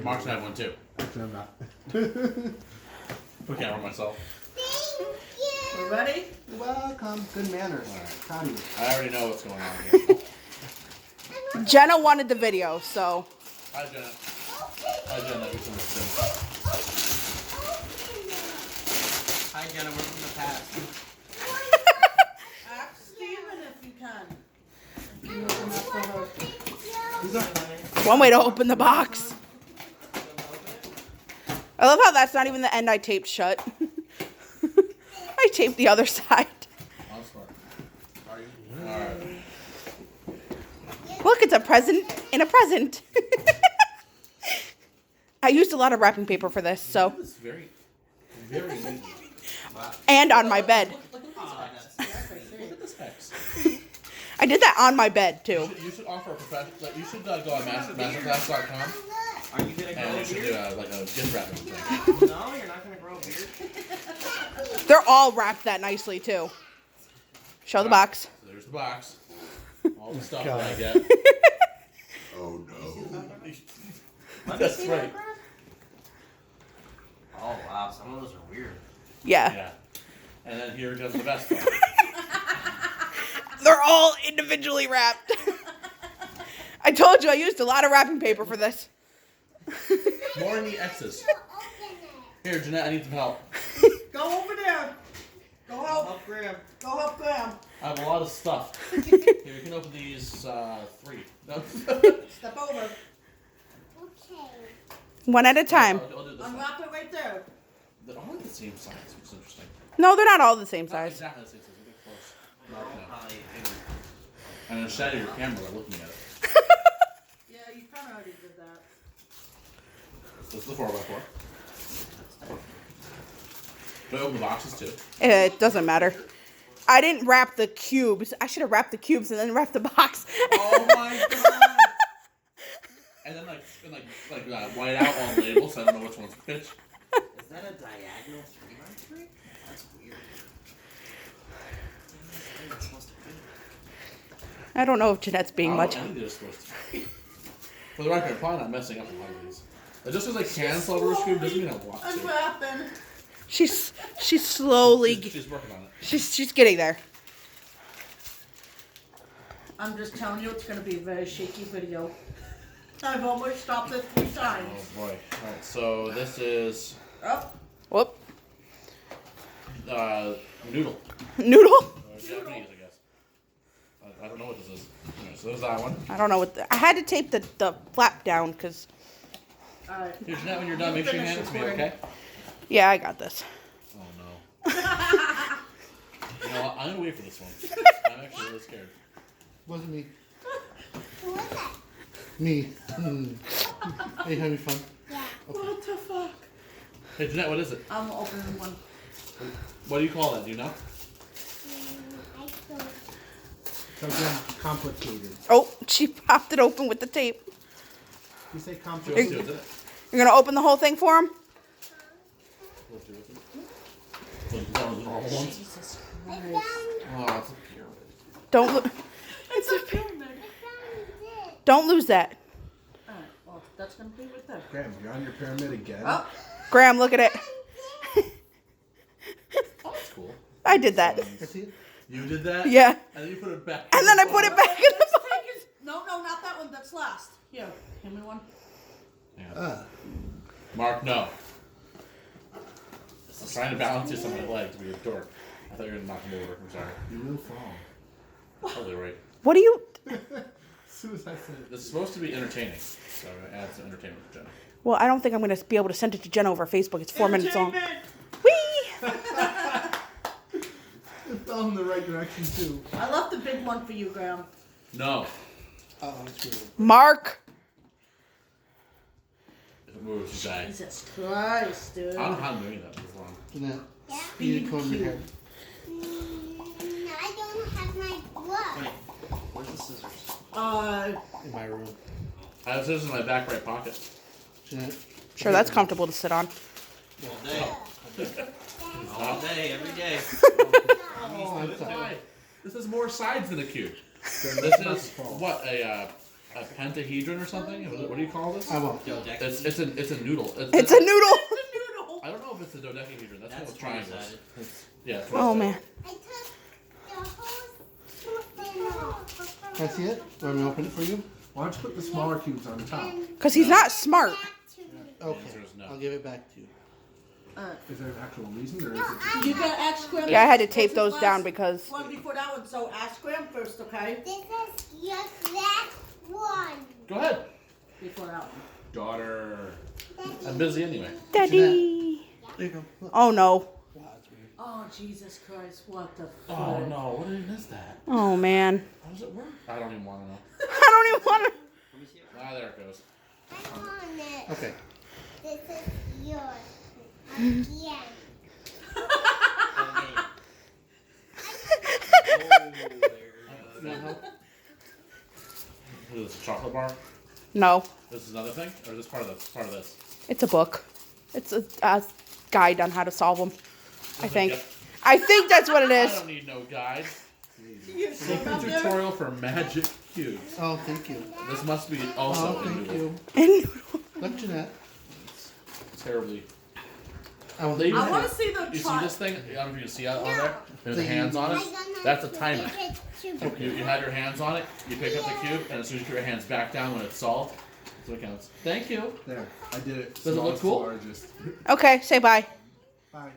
Mark's gonna have one too. Actually, I'm not. Put camera on myself. Thank you. We're ready? Welcome. Good manners. All right. Proud of you. I already know what's going on here. Jenna wanted the video, so. Hi, Jenna. Hi, Jenna. Hi, Jenna. We're from the past. Ask Steven if you can. One way to open the box. I love how that's not even the end I taped shut. I taped the other side. I'm smart. Are you? All right. Look, it's a present in a present. I used a lot of wrapping paper for this, so. This is very, very easy. And on my bed. Look at this X. I did that on my bed, too. You should offer a professional. Like, you should go on masterclass.com. Are you going to grow And a you should do beard? like a gift wrapping thing. No, you're not going to grow a beard. They're all wrapped that nicely, too. Show the box. So there's the box. All the stuff God. that I get. Oh no. That's right. Oh, wow. Some of those are weird. Yeah. Yeah. And then here comes the best part. They're all individually wrapped. I told you I used a lot of wrapping paper for this. More in the X's. Here, Jeanette, I need some help. Go over there. Go help Graham. Go help Graham. I have a lot of stuff. Here, we can open these 3. No. Step over. Okay. One at a time. I'll do this one. Unwrap it right there. They're all the same size, which is interesting. No, they're not all the same Not size. exactly the same size. We'll get close. I'm going to shadow your camera by looking at it. Yeah, you kind of already did that. This is the 4x4. Do I open the boxes too? It doesn't matter. I didn't wrap the cubes. I should have wrapped the cubes and then wrapped the box. Oh my god! And then white out on labels, so I don't know which one's which. Is that a diagonal 3x3? That's weird. That's supposed to be. I don't know if Jeanette's being much. I think they're supposed to be. For the record, I'm probably not messing up a lot of these. It just because I can solve a screw doesn't mean I want to. Unwrapping. She's slowly. She's working on it. She's getting there. I'm just telling you, it's going to be a very shaky video. I've almost stopped it 3 times. Oh boy. Alright, so this is Oh, Whoop. noodle. Noodle. Or Japanese, I guess. I don't know what this is. Anyway, so there's that one. I don't know what. I had to tape the flap down because. alright. Here, Jeanette, when you're done, make sure you hand it to me, okay? Yeah, I got this. Oh no. You know what? I'm gonna wait for this one. I'm actually really scared. Wasn't me. Who was that? Me. Are you having fun? Yeah. What the fuck? Hey, Jeanette, what is it? I'm opening one. What do you call that? Do you know? I don't. Something complicated. Oh, she popped it open with the tape. You say Let's do complicated? it. You're gonna open the whole thing for him? Let's do it. That was the normal ones. Jesus I Christ. found, Oh, it's a pyramid. Don't It's a pyramid. I found this. don't lose that. Alright, well, that's going to be right there. Graham, you're on your pyramid again? Oh, Graham, look at it. Oh, that's cool. I did that. I see it. You did that? Yeah. And then you put it back. And then I put it back in the let's box. take his... No, not that one. That's last. Here, give me one. Yeah. Mark, no. I'm trying to balance this on my leg to be a dork. I thought you were gonna knock him over. I'm sorry. You will fall. Totally right. What do you? Suicide said. This is supposed to be entertaining, so I'm gonna add some entertainment to Jenna. Well, I don't think I'm gonna be able to send it to Jenna over Facebook. It's 4 minutes long. Entertainment. Whee! It fell in the right direction too. I left the big one for you, Graham. No. Oh, that's weird. Mark. If it moves, you die. Jesus Christ, dude. I don't know how I'm doing that this long. Jeanette, Yeah. you need to comb your hair. I don't have my glove. Where's the scissors? In my room. I have scissors in my back right pocket. Jeanette. Sure, that's comfortable to sit on. All day. All day, every day. Oh, I'm sorry. This is more sides than a cube. This is what a a pentahedron or something. What do you call this? I won't. It's a noodle. It's a noodle. I don't know if it's a dodecahedron. That's one with 20 triangles. sided. Yeah. It's Oh man. I took the whole thing off. Can I see it? Do you want me to open it for you? Why don't you put the smaller cubes on top? Cause he's not smart. Back to me. Okay. answer is no. I'll give it back to you. Is there an actual reason, or is No, it just... You got ask Graham. Yeah, I had to tape This is those down last because one before that one. So ask Graham first, okay? This is your last one. Go ahead, Before that one. daughter. Daddy. I'm busy anyway. Daddy. There you go. Look. Oh no. Wow, that's weird. Oh Jesus Christ! What the? Oh frick? no! What did I miss that? Oh man. How does it work? I don't even want to know. I don't even want to. Let me see it. Ah, there it goes. I want it. Okay. This is yours. Again. Oh, there you go. Is this a chocolate bar? No, This is another thing, or is this part of this? it's a book. It's a guide on how to solve them. I think. Yep. I think that's what it I is. don't need no guide. You see Secret up there? tutorial for magic cubes. Oh, thank you. This must be also Oh, a thank noodle. you. Look, Jeanette. Terribly. I will They leave even I it. want to see the You see try. this thing? I don't know if you can see out on there. There's The- hands on I'm it. gonna That's a give timer. it to You have your hands on it. You pick up the cube, and as soon as you put your hands back down when it's solved, that's what counts. Thank you. There, I did it. Does it look Smallest to cool? largest. Okay, say bye. Bye.